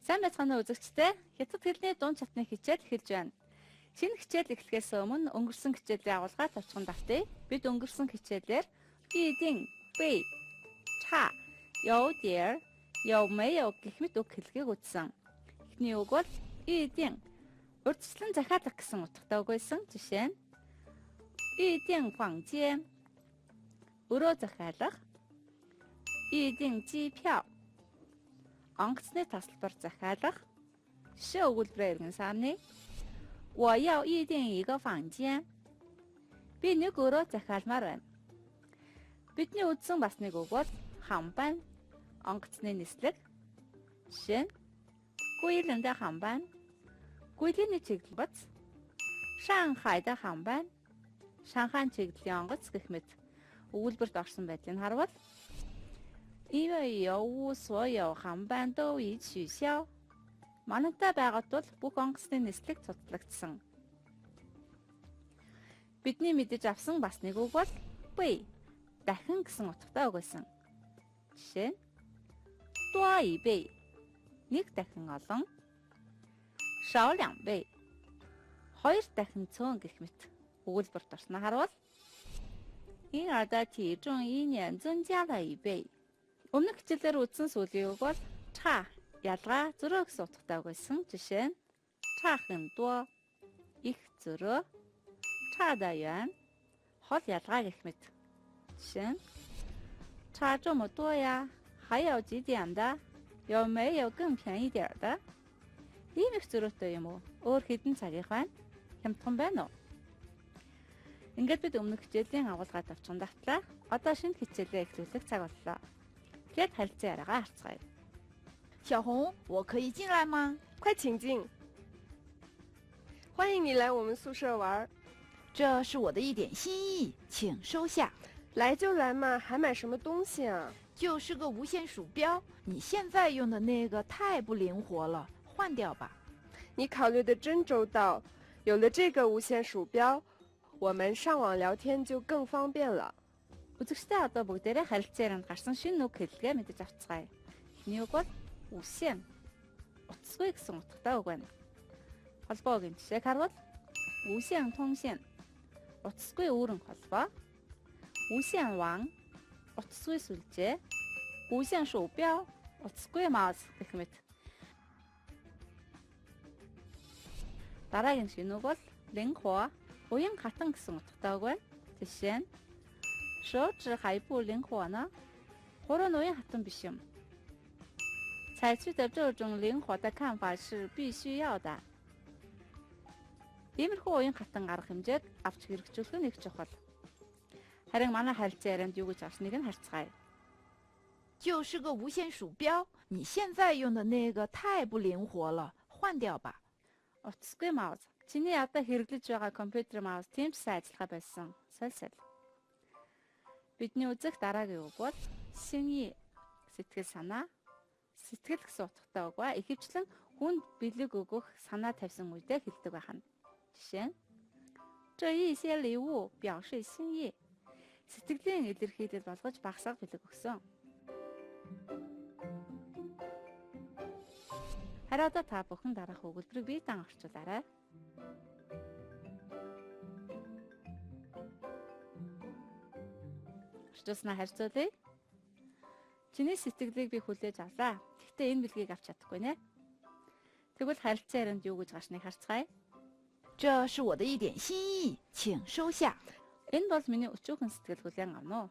Сайн байцгаана уу үзэгчдээ. Хятад хэлний дунд чатны хичээл эхэлж байна. Шинэ хичээл эхлэхээс өмнө өнгөрсөн хичээлийн агуулгаас тавчхан давтъя. Бид өнгөрсөн хичээлээр идин, бэй, 차, 有点, 有没有гэх мэт үг хэллэгийг үзсэн. Эхний үг бол идин. Урьдчилан захиалах гэсэн утгатай үг байсан. Жишээ нь идин 房间, өрөө захиалах. идин 机票, онгоцны тасалбар захиалах. Жишээ өгүүлбэрээр иргэн сарны 我要预定一个房间. Би нэг өрөө захиалмаар байна. Бидний үзсэн бас нэг үг бол хамбан, онгоцны нислэг. Жишээ нь гуйлэнда хамбан, гуйлын чиглэл бац. Шанхайда хамбан, Шанхайн чиглэлийн онгоц гэх мэт өгүүлбэрт орсон байдлыг харвал 因为有无所有航班都已取消. Манайтай байгаад бол бүх онгоцны нислэг цуцлагдсан. Бидний мэдэж авсан бас нэг үг бол бэй, дахин гэсэн утгатай үг байсан. Жишээ нь 多一倍, нэг дахин олон. 少两倍, хоёр дахин цөөн гэх мэт өгүүлбэрт орсноо харвал 婴儿的体重一年增加了一倍. Өмнөх хичээлээр үзсэн сүүлийн үг бол 차, ялгаа, зөрөө гэсэн утгатай үг байсан. Жишээ нь 차很多, их зөрөө. 차的远, хол ялгаа гэх мэт. Жишээ нь 차这么多呀, 还有几点的, 有没有更便宜点的? Ийм их зөрөөтэй юм уу? Өөр хэдэн цагийнх байна? Хямдхан байна уу? Ингээд бид өмнөх хичээлийн агуулгаа тавчхан давтлаа. Одоо шинэ хичээлээ эхлүүлэх цаг боллоо. Тэгэд харилцан яриагаа харцгаая. 小红，我可以进来吗？快请进。欢迎你来我们宿舍玩。这是我的一点心意，请收下。来就来嘛，还买什么东西啊？就是个无线鼠标，你现在用的那个太不灵活了，换掉吧。你考虑的真周到，有了这个无线鼠标，我们上网聊天就更方便了。 Үзэгчдээ одоо бүгдээрээ харилцан ярианд гарсан шинэ үг хэллэгээ мэдэж авцгаая. Эхний үг бол үсэн. Утасгүй гэсэн утгатай үг байна. Холбоогийн жишээг харвал үсэн 통신, утасгүй үүрэн холбоо. үсэн ван, утасгүй сүлжээ. үсэн鼠标, утасгүй маус гэх мэт. Дараагийн шинэ үг бол линхуа, уян хатан гэсэн утгатай үг байна. Жишээ нь 手指还不灵活呢. Хуруу нь уян хатан биш юм. 采取的这种灵活的看法是必须要的. Иймэрхүү уян хатан арга хэмжээг авч хэрэгжүүлэх нь их чухал. Харин манай харилцан ярианд юу гэж авсныг нь харцгаая. 就是个无线鼠标，你现在用的那个太不灵活了，换掉吧。 Утасгүй маус. Чиний одоо хэрэглэж байгаа компьютер маус тийм ч сайн ажиллахаа байсан. Соль. Бидний үзэх дараагийн үг бол синьи, сэтгэл санаа. Сэтгэл гэсэн утгатай үг ба ихэвчлэн хүнд бэлэг өгөх санаа тавьсан үедээ хэлдэг байна. Жишээ нь 这一些礼物表示心意. Сэтгэлийн илэрхийлэл болгож багсаг бэлэг өгсөн. Харин одоо та бүхэн дараах өгүүлбэрийг биедан орчуулаарай. Орчуулснаа харьцуулъя. Чиний сэтгэлийг би хүлээж авлаа. Гэхдээ энэ бэлгийг авч чадахгүй нэ. Тэгвэл харилцан ярианд юу гэж гарсныг харцгаая. 这是我的一点心意，请收下。 Энэ бол миний өчүүхэн сэтгэл хүлээн авна уу.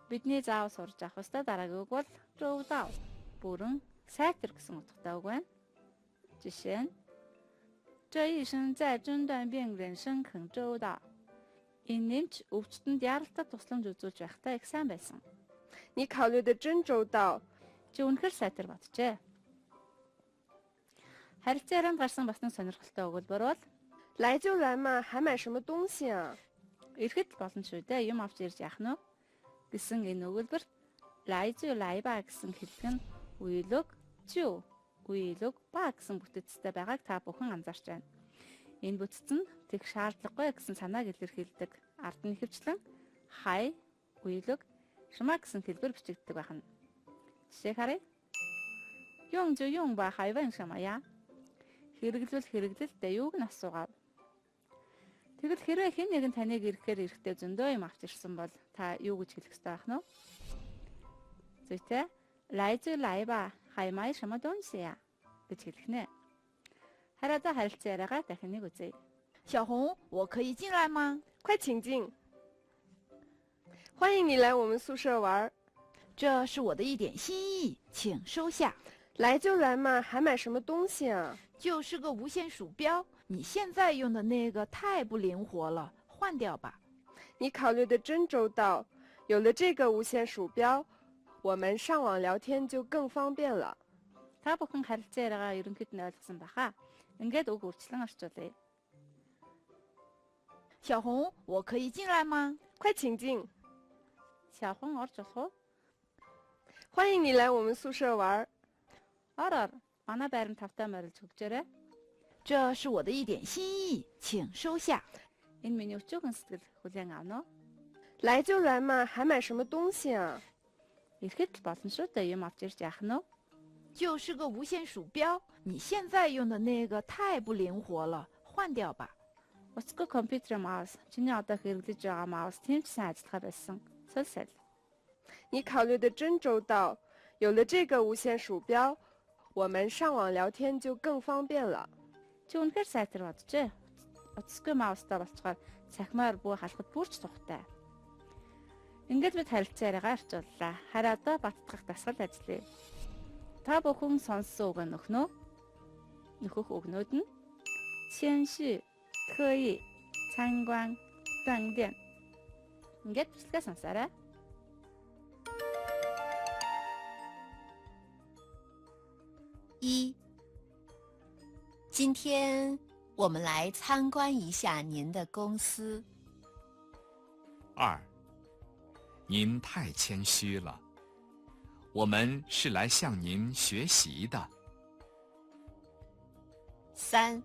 Бидний заавал сурж авах ёстой дараагийн үг бол 周到, бүрэн, сайтар гэсэн утгатай үг байна. Жишээ нь 这医生在诊断病人生很周到. Энэ нэмж өвчтөнд яралтад тусламж үзүүлж байхдаа их сайн байсан. 你考虑的真周到。 Чи үнэхээр сайтар боджээ. Харилцан ярианд гарсан бас нэг сонирхолтой өгүүлбэр бол 来就来嘛，还买什么东西啊？ Ирэхэд болно шүү дээ. Юм авч ирж яах нь гэсэн энэ өгүүлбэр лайзу лайба гэсэн хэллэг нь уйлог, чүү, уйлог, ба гэсэн бүтэцтэй байгааг та бүхэн анзаарч байна. Энэ бүтэц нь тэг шаардлагагүй гэсэн санааг илэрхийлдэг. Ард нь ихэвчлэн хай, уйлог, шмаа гэсэн хэлбэр бичигддэг байна. Жишээ харъя. 用就用吧，还问什么呀？хэрэглэл юуг нь асуугаав. Тэгвэл хэрвээ хэн нэгэн таныг ирэхээр ирэхдээ зөндөө юм авч ирсэн бол та юу гэж хэлэх ёстой байх нь вэ? Зүйтэй. 来就来吧，还买什么东西呀? гэж хэлэх нэ. Хараа харилцан яриагаа дахин нэг үзье. 小红，我可以进来吗？快请进。欢迎你来我们宿舍玩，这是我的一点心意，请收下。来就来嘛，还买什么东西啊？就是个无线鼠标，你现在用的那个太不灵活了，换掉吧。你考虑的真周到，有了这个无线鼠标，我们上网聊天就更方便了。 Та бүхэн харилцан яриагаа ерөнхийд нь ойлгосон баха. Ингээд үг үрчлэн орчуулъя. 小红，我可以进来吗？快请进。 Шавхан орж болох уу? 欢迎你来我们宿舍玩， Ор. Манай байранд тавтай морилж хөгжөөрэй. 这是我的一点心意，请收下。 Энэ миний өчүүхэн сэтгэл хүлээн авна уу? 来就来嘛，还买什么东西啊？ Ирэхэд л болно шүү дээ. Юм авч ирж яах нь вэ? 就是个无线鼠标，你现在用的那个太不灵活了，换掉吧。 Уцгүй компьютер маус. Чиний одоо хэрэглэж байгаа маус тийм ч сайн ажиллахаа байсан. Сольсэл. 你考虑的真周到，有了这个无线鼠标，我们上网聊天就更方便了。 Чи үнэхээр сайтар боджээ. Уцгүй маустай болцохоор цахимаар бүү халахад бүрч тухтай. Ингээд бид харилцан яриагаа орчууллаа. Хараа одоо баттгах дасгал ажиллая. Та бүхэн сонссон үг нөхнөө. Нөхөх үгнүүд нь 谦虚, 特意, 参观, 锻炼. Ингээд бичлэгээ сонсоорой. 一，今天我们来参观一下您的公司。二，您太谦虚了，我们是来向您学习的。三，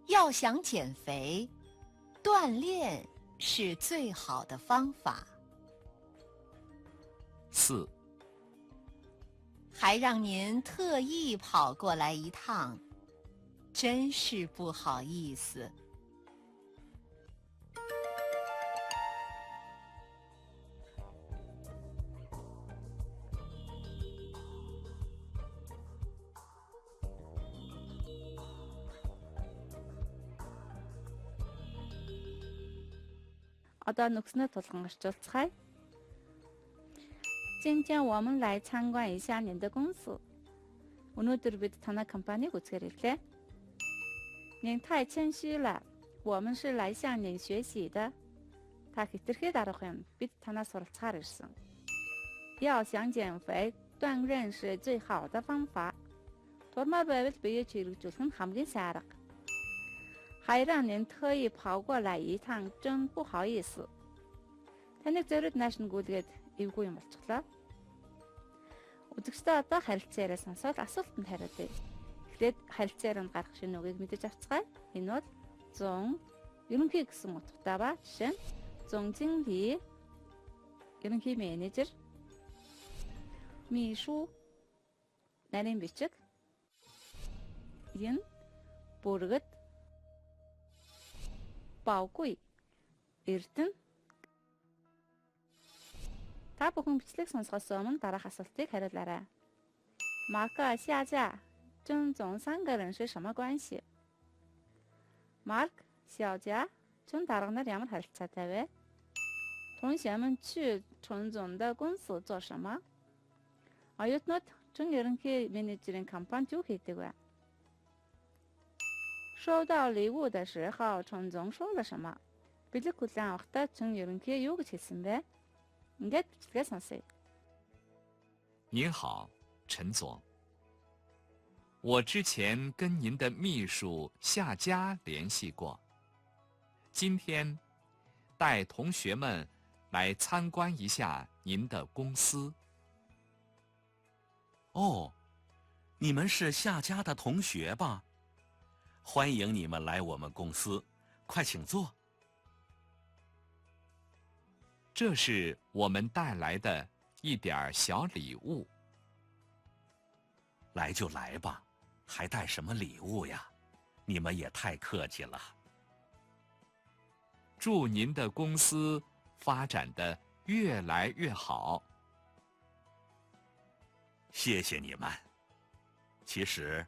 要想减肥，锻炼是最好的方法。四，还让您特意跑过来一趟，真是不好意思。Одоо нүкснээ тулган орчуулцгаая. 今天我们来参观一下您的公司. Өнөөдөр бид танай компаниг үзэхээр ирлээ. 您太谦虚了，我们是来向您学习的. Та хэтэрхий дарах юм. Бид танаас суралцахаар ирсэн. 要想减肥，锻炼是最好的方法. Турмаар байвал биеэ чирэгжүүлэх нь хамгийн сайн арга. 还让您特意跑过来一趟，真不好意思. Таныг зориуд нааш нь гүйлгээд эвгүй юм болчихлоо. Үзэгчдээ одоо харилцан яриа сонсоод асуултанд хариулъя. Эхлээд харилцан ярианд гарах шинэ үгийг мэдэж авцгаая. Энэ бол 总 ерөнхий гэсэн утгатай ба жишээ нь 总经理 ерөнхий менежер, 秘书 нарийн бичиг, энэ бүргэд, 宝贵 эрдэнэ. Та бүхэн бичлэг сонсохоос өмнө дараах асуултыг хариулаарай. 马克下架，郑总三个人是什么关系? Марк, 小佳, 郑дарга нар ямар харилцаатай вэ? 同学们去郑总的公司做什么? Оюутнууд郑ерөнхий менежерийн компанид юу хийдэг вэ? 收到礼物的时候，郑总说了什么? Бэлэг хүлээн авахдаа郑ерөнхий юу гэж хэлсэн бэ? Ингээд бичлэгээ сонсъё. 您好，陈总。我之前跟您的秘书夏佳联系过，今天带同学们来参观一下您的公司。哦，你们是夏佳的同学吧？欢迎你们来我们公司，快请坐。这是我们带来的一点小礼物。来就来吧，还带什么礼物呀？你们也太客气了。祝您的公司发展的越来越好。谢谢你们。其实，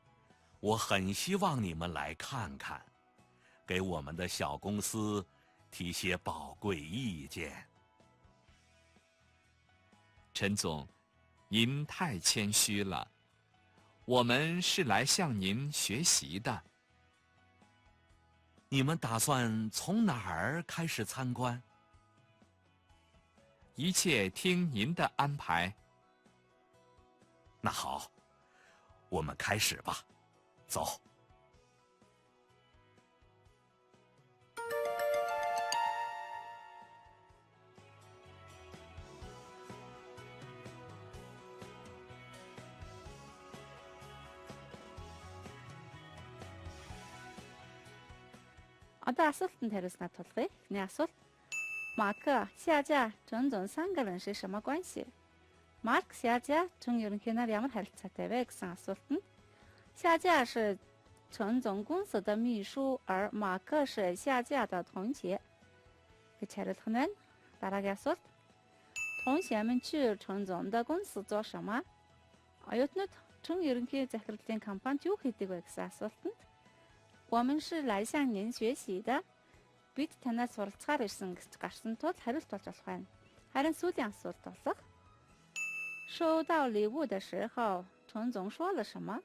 我很希望你们来看看，给我们的小公司提些宝贵意见。陈总，您太谦虚了，我们是来向您学习的。你们打算从哪儿开始参观？一切听您的安排。那好，我们开始吧，走。Одоо асуултанд хариулснаа тулгая. Эхний асуулт. Марк, 下架陈总三个人是什么关系? Марк, 下架전 ерөнхийнээр ямар харилцаатай вэ гэсэн асуулт нь. 下架是陈总公司的秘书，而马克是下架的同学. гэж хариулах нь байна. Дараагийн асуулт. 同学们去陈总的公司做什么? Оюутнууд 전 ерөнхий захирлын компанид юу хийдэг вэ гэсэн асуултанд 我们是来向您学习的. Бид танаас суралцахаар ирсэн гэж гарсан тул хариулт болж болох байна. Харин сүүлийн асуулт болох. 收到礼物的时候，陈总说了什么?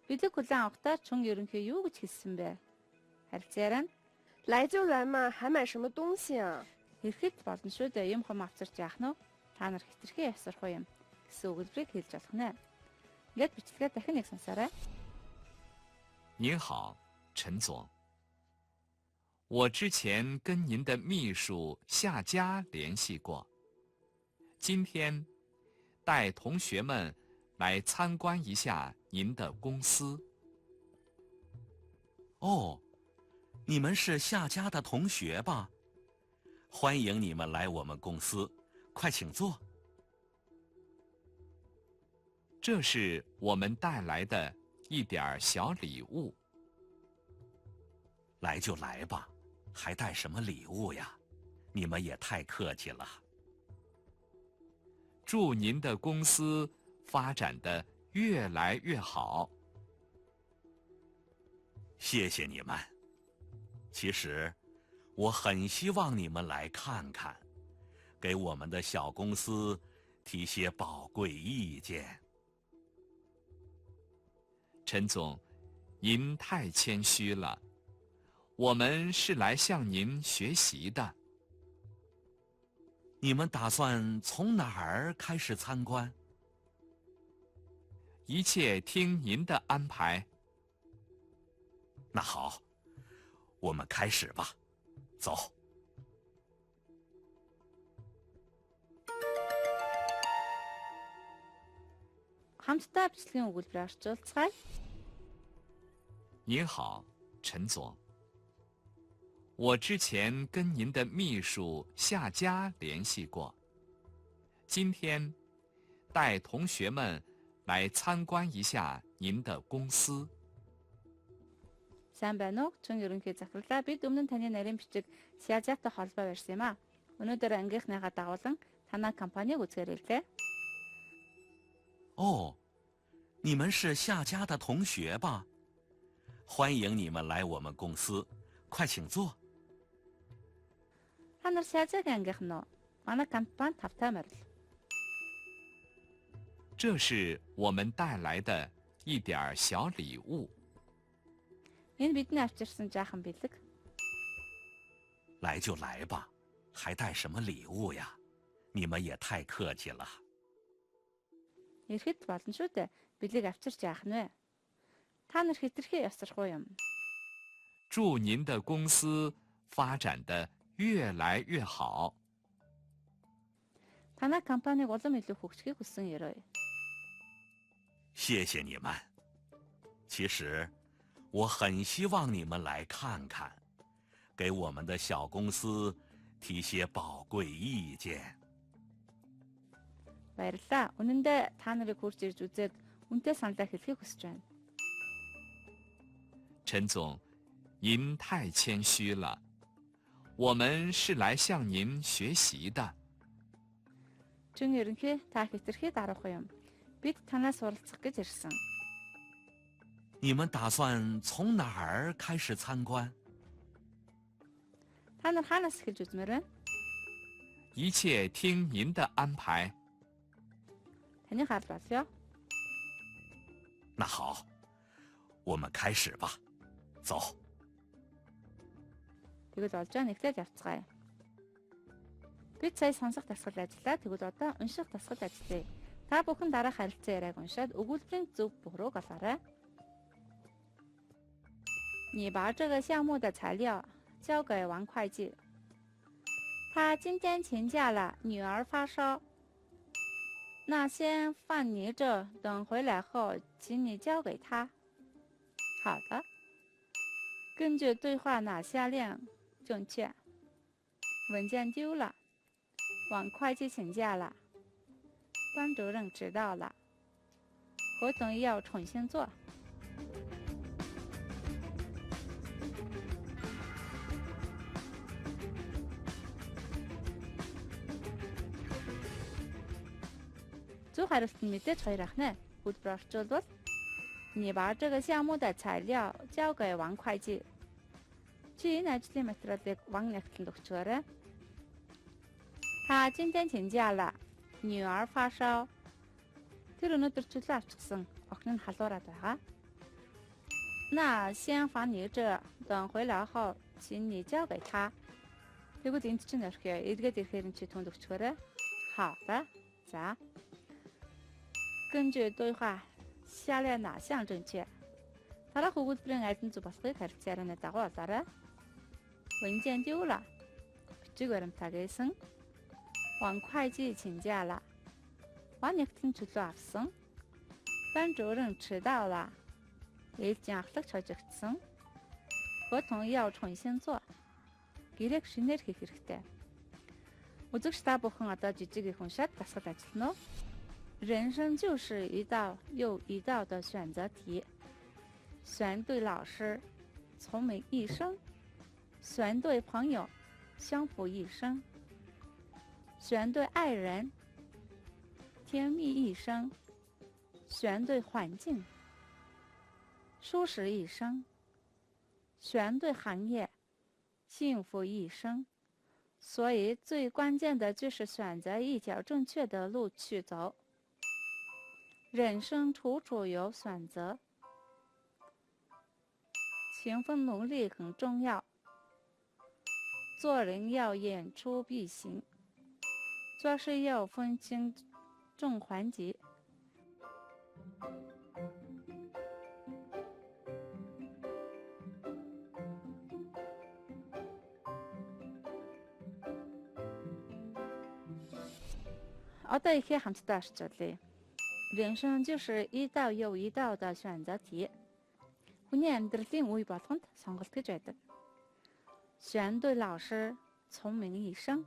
Бидэг хүлээн авахдаа Чүн ерөнхий юу гэж хэлсэн бэ? Харилцаарай. 来就来嘛，还买什么东西啊？ Ирэхэд болно шүү дээ. Юм хом авчирч яах нь? Та нар хитрхи явсарах уу юм гэсэн өгүүлбэрийг хэлж болох нэ. Ингээд бичлэгээ дахин нэг сонсоорой. 您好，陈总。我之前跟您的秘书夏佳联系过，今天带同学们来参观一下您的公司。哦，你们是夏家的同学吧？欢迎你们来我们公司，快请坐。这是我们带来的一点小礼物。来就来吧，还带什么礼物呀？你们也太客气了。祝您的公司发展的越来越好。谢谢你们。其实，我很希望你们来看看，给我们的小公司提些宝贵意见。陈总，您太谦虚了，我们是来向您学习的。你们打算从哪儿开始参观？一切听您的安排。那好，我们开始吧，走。 хамтдаа бичлэгийн өгүүлбэрээр орчуулцгаая. 您好，陈总。我之前跟您的秘书夏佳联系过，今天带同学们来参观一下您的公司。 Сайн байна уу? Чүн ерөнхий захирлаа бид өмнө нь таны нарийн бичиг Сиажаатай холбоо барьсан юм а. Өнөөдөр ангийнхныхаа дагуулan танай компанийг үзгээр илээ. 哦，你们是夏家的同学吧？欢迎你们来我们公司，快请坐。 Та нар Сиажаагийн ангийнх нь уу? Манай компани тавтай морил. 这是我们带来的一点小礼物。 Энэ бидний авчирсан жаахан бэлэг. 来就来吧，还带什么礼物呀？你们也太客气了。 Ирэхэд болно шүү дээ. Бэлэг авчирч яах нь вэ? Та нар хитрхи явсарах уу юм? 祝您的公司发展的越来越好。 Танай компаниг улам илүү хөгжихийг хүсэн ёрой. 谢谢你们。其实，我很希望你们来看看，给我们的小公司提些宝贵意见。 Баярлалаа. Үнэндээ та нарыг хурж ирж үзээд үнэтэй саналаа хэлхийг хүсэж байна. 陈总，您太谦虚了，我们是来向您学习的。 Чин ерөнхий та хэтэрхий даруухан юм. Бид танаас суралцах гэж ирсэн. 你们打算从哪儿开始参观？ Та нар хаанаас эхэлж үзмээр байна? 一切听您的安排。 Таны хард болё. 那好，我们开始吧。走。 Тэгвэл болж байгаа нэгтэл явцгаая. Бид сая сонсох дасгал ажиллаа. Тэгвэл одоо унших дасгал ажиллая. Та бүхэн дараах харилцан яриаг уншаад өгүүлбэрийн зөв бүх рүү галаарай. 你把这个项目的材料交给王会计。他今天请假了，女儿发烧。那先放你这，等回来后，请你交给他。好的。根据对话哪些量正确？文件丢了，王会计请假了，班主任迟到了，合同要重新做。 зөв хариулт нь мэдээж хоёр ахна. Хөдөлбөр орчуулбал 你把这个项目的材料交给王会计. Чи энэ ажлын материалыг Ван нягтланд өгчөөрэй. 他今天请假了，女儿发烧. Тэр өнөөдөр чөлөө авчихсан. Охин нь халуураад байгаа. 那先放你这，等回来后，请你交给他. Тэгвэл энд чинь орхиё. Эргээд ирэхээр чи түнд өгчөөрэй. 好的. За. 根据对话下列哪项正确? Дараах өгүүлбэрийн аль нь зөв болохыг харилцан ярианы дагуу олоорой. 文件丢了. Бичиг баримтаа гээсэн. 王会计请假了. Ван нягтлан чөлөө авсан. 班主任迟到了. Ээлжийн ахлагч хожигдсон. 合同要重新做. Гэрээг шинээр хийх хэрэгтэй. Үзэгч та бүхэн одоо жижиг их уншаад дасгал ажиллана уу? 人生就是一道又一道的选择题，选对老师，聪明一生；选对朋友，相扶一生；选对爱人，甜蜜一生；选对环境，舒适一生；选对行业，幸福一生。所以，最关键的就是选择一条正确的路去走。 人生处处有选择，勤奋努力很重要。做人要言出必行，做事要分清重缓急。Одоо ихээ хамтдаа орчуулъя. 人生就是一道又一道的选择题. Хүний амьдралын үе болгонд сонголт гэж байдаг. 选对老师，聪明一生.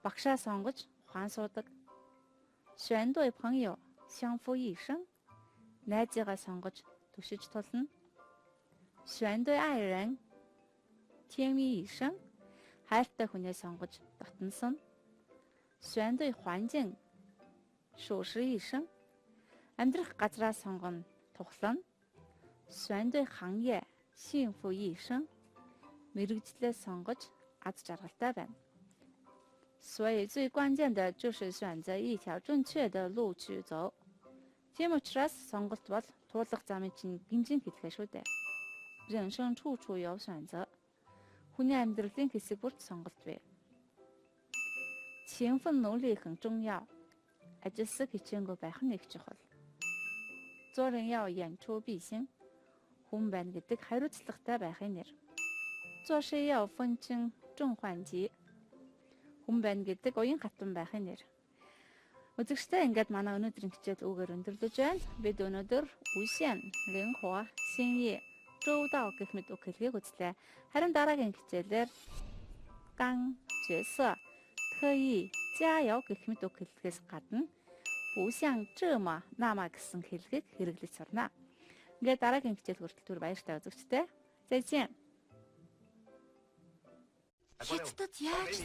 Багшаа сонгож ухаан суудаг. 选对朋友，相扶一生. Найзыгаа сонгож түшиж тулна. 选对爱人，甜蜜一生. Хайртай хүнээ сонгож дотносон. 选对环境，舒适一生. Амьдрах газраа сонгоно тухлана. 选对行业，幸福一生. Мэргэжлээ сонгож аз жаргалтай байна. 所以最关键的就是选择一条正确的路去走. Тийм учраас сонголт бол туулах замын чинь гинжин хэлхээ шүү дээ. 人生处处有选择. Хүний амьдралын хэсэг бүрт сонголт бий. 勤奋努力很重要. Ажилсаг хичээнгүй байх нь их чухал. 做人要言出必行. Хүн байна гэдэг хариуцлагатай байхын нэр. 做事要分清重缓急. Хүн байна гэдэг уян хатан байхын нэр. Үзэгчтэй ингээд манай өнөөдрийн хичээл үгээр өндөрлөж байна. Бид өнөөдөр 无限、灵活、新意、周到гэх мэт үг хэлхийг үзлээ. Харин дараагийн хичээлээр 刚、角色、特意、加油гэх мэт үг хэллэхээс гадна үсэн чэма нама гэсэн хэллэгийг хэрэглэж сурна. Ингээд дараагийн хичээл хүртэл түр баяртай үзэгчтэй. 再见。 Хятадд яаж